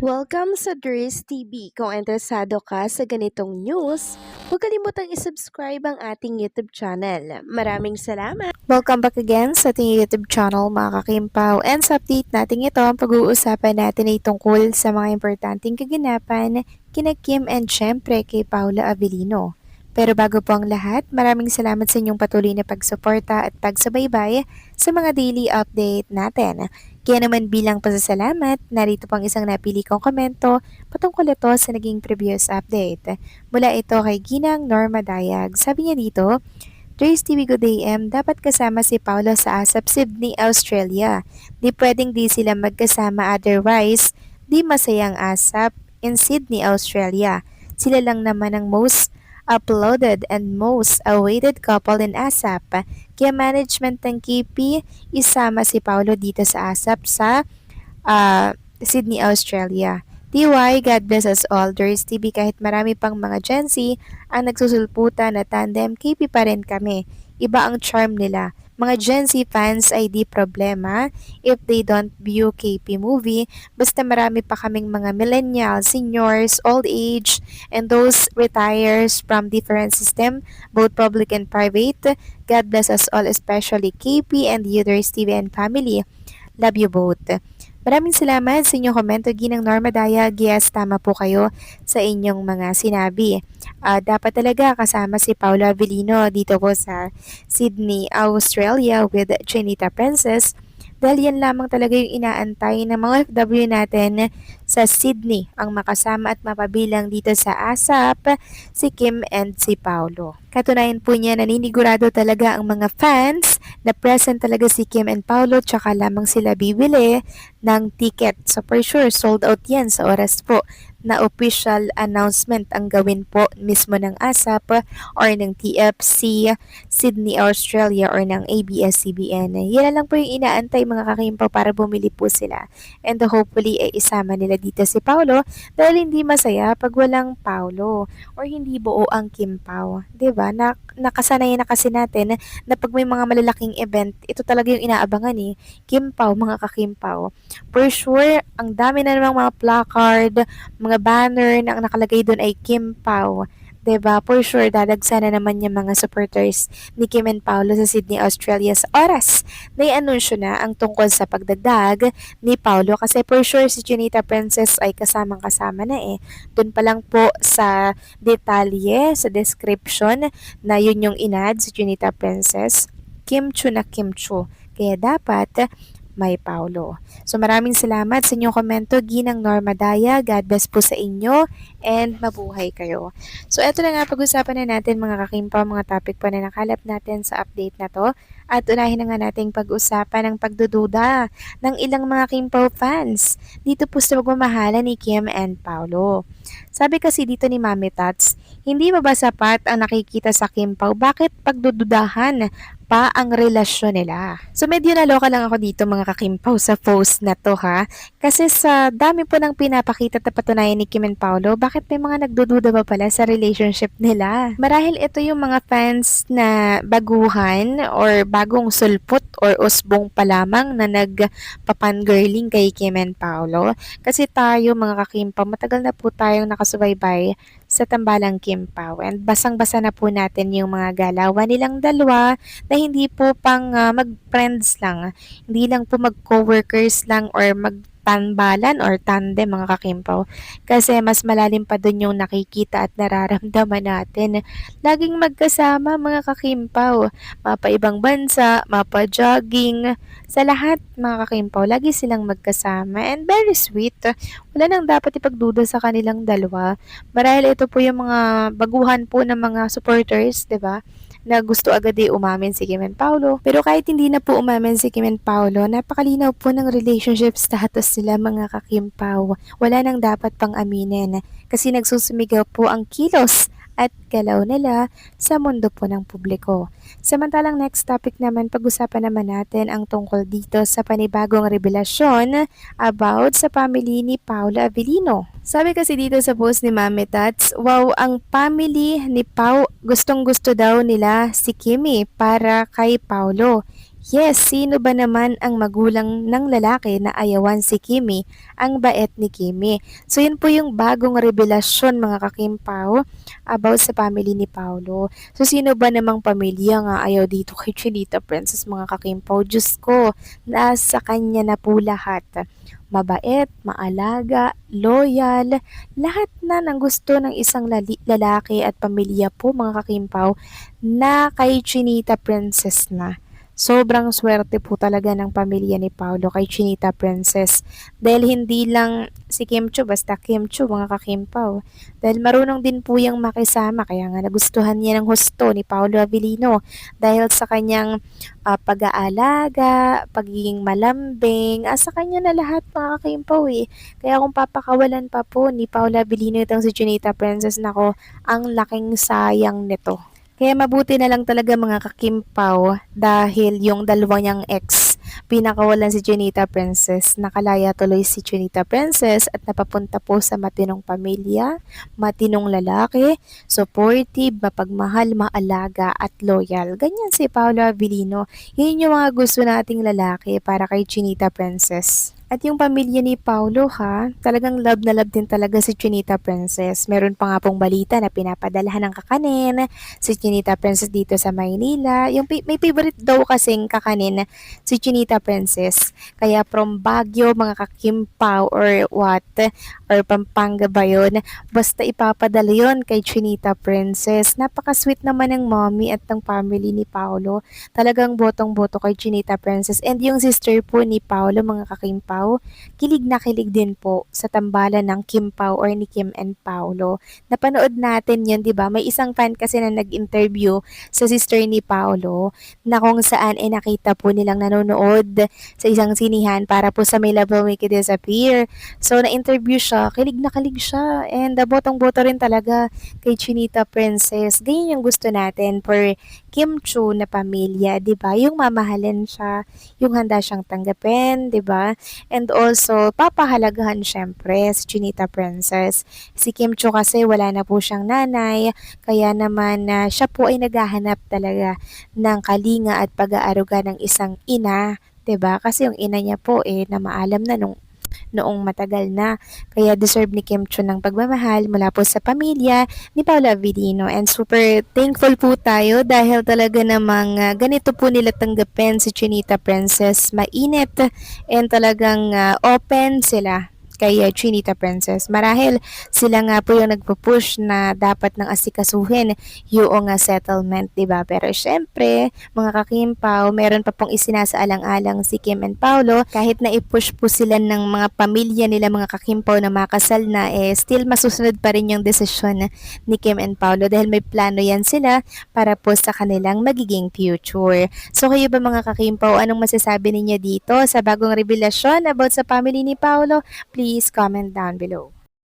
Welcome sa Dries TV. Kung interesado ka sa ganitong news, huwag kalimutang isubscribe ang ating YouTube channel. Maraming salamat! Welcome back again sa ating YouTube channel mga kakimpaw. And sa update natin ito, ang pag-uusapan natin ay tungkol sa mga importanteng kaganapan kina Kim and syempre kay Paula Avellino. Pero bago po ang lahat, maraming salamat sa inyong patuloy na pagsuporta at pagsubaybay sa mga daily update natin. Kaya naman bilang pasasalamat, narito pang isang napili kong komento patungkol ito sa naging previous update. Mula ito kay Ginang Norma Dayag. Sabi niya dito, Trace TV Good AM, dapat kasama si Paolo sa ASAP Sydney, Australia. Di pwedeng di sila magkasama otherwise, di masayang ASAP in Sydney, Australia. Sila lang naman ang most uploaded and most awaited couple in ASAP. Kaya management ng KP, isama si Paolo dito sa ASAP sa Sydney, Australia. TY, God bless us all. Dries TV kahit marami pang mga Gen Z ang nagsusulputan na tandem, KP pa rin kami. Iba ang charm nila. Mga Gen Z fans ay di problema if they don't view KP movie. Basta marami pa kaming mga millennials, seniors, old age, and those retires from different system, both public and private. God bless us all, especially KP and you, Dries TV and family. Love you both. Maraming salamat sa inyong komento, Ginang Norma Dayag. Yes, tama po kayo sa inyong mga sinabi. Dapat talaga kasama si Paula Avellino dito po sa Sydney, Australia with Chinita Princess. Dahil yan lamang talaga yung inaantay ng mga OFW natin sa Sydney, ang makasama at mapabilang dito sa ASAP, si Kim and si Paolo. Katunayan po niya, naninigurado talaga ang mga fans na present talaga si Kim and Paolo, tsaka lamang sila bibili ng ticket. So for sure, sold out yan sa oras po na official announcement ang gawin po mismo ng ASAP or ng TFC Sydney, Australia or ng ABS-CBN. Yan na lang po yung inaantay mga kakimpaw para bumili po sila. And hopefully ay isama nila dito si Paolo dahil hindi masaya pag walang Paolo or hindi buo ang Kimpaw. 'Di ba? Nakasanayan na kasi natin na pag may mga malalaking event, ito talaga yung inaabangan Kimpaw, mga kakimpaw. For sure, ang dami na namang mga placard, mga banner na ang nakalagay doon ay Kim Pao. 'Di ba? For sure, dadagsa na naman yung mga supporters ni Kim and Paolo sa Sydney, Australia sa oras na i-anunsyo na ang tungkol sa pagdagdag ni Paolo kasi for sure si Chinita Princess ay kasamang-kasama na Doon pa lang po sa detalye, sa description na yun yung inad si Chinita Princess. Kimchu na Kimchu. Kaya dapat may Paulo. So maraming salamat sa inyong komento, Ginang Norma Daya. God bless po sa inyo and mabuhay kayo. So eto na nga, pag-usapan na natin mga kakimpa, mga topic pa na nakalap natin sa update na to. At unahin na nga nating pag-usapan ang pagdududa ng ilang mga Kimpaw fans dito po sa magmamahala ni Kim and Paulo. Sabi kasi dito ni Mami Tats, hindi ba sapat ang nakikita sa Kimpaw? Bakit pagdududahan pa ang relasyon nila? So medyo naloka lang ako dito mga kakimpaw sa post na to kasi sa dami po ng pinapakita at patunayan ni Kim and Paolo, bakit may mga nagdududa ba pala sa relationship nila? Marahil ito yung mga fans na baguhan or bagong sulpot or usbong pa lamang na nagpapangirling kay Kim and Paolo. Kasi tayo mga kakimpaw, matagal na po tayong nakasubaybay sa tambalang Kimpaw and basang-basa na po natin yung mga galawan nilang dalawa na hindi po pang mag-friends lang, hindi lang po mag-coworkers lang or magtambalan or tandem mga kakimpaw. Kasi mas malalim pa dun yung nakikita at nararamdaman natin. Laging magkasama mga kakimpaw. Mapa-ibang bansa, mapa-jogging, sa lahat mga kakimpaw, lagi silang magkasama and very sweet. Wala nang dapat ipagduda sa kanilang dalawa. Marahil ito po yung mga baguhan po ng mga supporters, 'di ba? Na gusto agad umamin si Kim and Paolo. Pero kahit hindi na po umamin si Kim and Paolo, napakalinaw po ng relationship status nila mga kakimpaw. Wala nang dapat pang aminin kasi nagsusumigaw po ang kilos at galaw nila sa mundo po ng publiko. Samantalang next topic naman, pag-usapan naman natin ang tungkol dito sa panibagong revelasyon about sa family ni Paula Avellino. Sabi kasi dito sa post ni Mami Tats, wow, ang family ni Pau, gustong gusto daw nila si Kimi para kay Paulo. Yes, sino ba naman ang magulang ng lalaki na ayawan si Kimi, ang bait ni Kimi? So yun po yung bagong revelasyon mga kakimpaw about sa family ni Paolo. So sino ba namang pamilya nga ayaw dito kay Chinita Princess mga kakimpaw? Diyos ko, nasa kanya na po lahat. Mabait, maalaga, loyal, lahat na ng gusto ng isang lalaki at pamilya po mga kakimpaw na kay Chinita Princess na. Sobrang swerte po talaga ng pamilya ni Paolo kay Chinita Princess. Dahil hindi lang si Kim Chiu, basta Kim Chiu mga kakimpaw. Dahil marunong din po yung makisama, kaya nga nagustuhan niya ng husto ni Paolo Avellino. Dahil sa kanyang pag-aalaga, pagiging malambing, sa kanya na lahat mga kakimpaw eh. Kaya kung papakawalan pa po ni Paolo Avellino itong si Chinita Princess, nako, ang laking sayang nito. Kaya mabuti na lang talaga mga kakimpaw dahil yung dalawa niyang ex pinakawalan si Chinita Princess. Nakalaya tuloy si Chinita Princess at napapunta po sa matinong pamilya, matinong lalaki, supportive, mapagmahal, maalaga at loyal. Ganyan si Paolo Avellino. Yun yung mga gusto nating lalaki para kay Chinita Princess. At yung pamilya ni Paulo ha, talagang love na love din talaga si Chinita Princess. Meron pa nga pong balita na pinapadalahan ng kakanin si Chinita Princess dito sa Maynila. Yung may favorite daw kasing kakanin si Chinita Princess. Kaya from Baguio, mga kakimpaw or what, or Pampanga ba yun, basta ipapadala yun kay Chinita Princess. Napaka-sweet naman ng mommy at ng family ni Paulo. Talagang botong-boto kay Chinita Princess. And yung sister po ni Paulo, mga kakimpaw, kilig na kilig din po sa tambalan ng Kim Pao or ni Kim and Paulo. Napanood natin yun, di ba? May isang fan kasi na nag-interview sa sister ni Paulo na kung saan nakita po nilang nanonood sa isang sinihan para po sa My Love Will Make It Disappear. So, na-interview siya, kilig na kilig siya, and botong-boto rin talaga kay Chinita Princess. Ganyan yung gusto natin for Kim Chiu na pamilya, di ba? Yung mamahalin siya, yung handa siyang tanggapin, di ba? And also, papahalagahan syempre si Chinita Princess. Si Kim Chiu kasi wala na po siyang nanay, kaya naman siya po ay naghahanap talaga ng kalinga at pag-aaruga ng isang ina, 'di ba? Kasi yung ina niya po na maalam na noong matagal na. Kaya deserve ni Kim Chiu ng pagmamahal mula po sa pamilya ni Paolo Avellino. And super thankful po tayo dahil talaga namang ganito po nila tanggapin si Chinita Princess. Mainit and talagang open sila kay Chinita Princess. Marahil sila nga po yung nagpo-push na dapat nang asikasuhin yung settlement, 'di ba? Pero syempre, mga kakimpaw, meron pa pong isinasaalang-alang si Kim and Paulo kahit na i-push po sila ng mga pamilya nila mga kakimpaw na makasal na still masusunod pa rin yung desisyon ni Kim and Paulo dahil may plano yan sila para po sa kanilang magiging future. So kayo ba mga kakimpaw, anong masasabi ninyo dito sa bagong revelasyon about sa family ni Paulo? Please comment down below.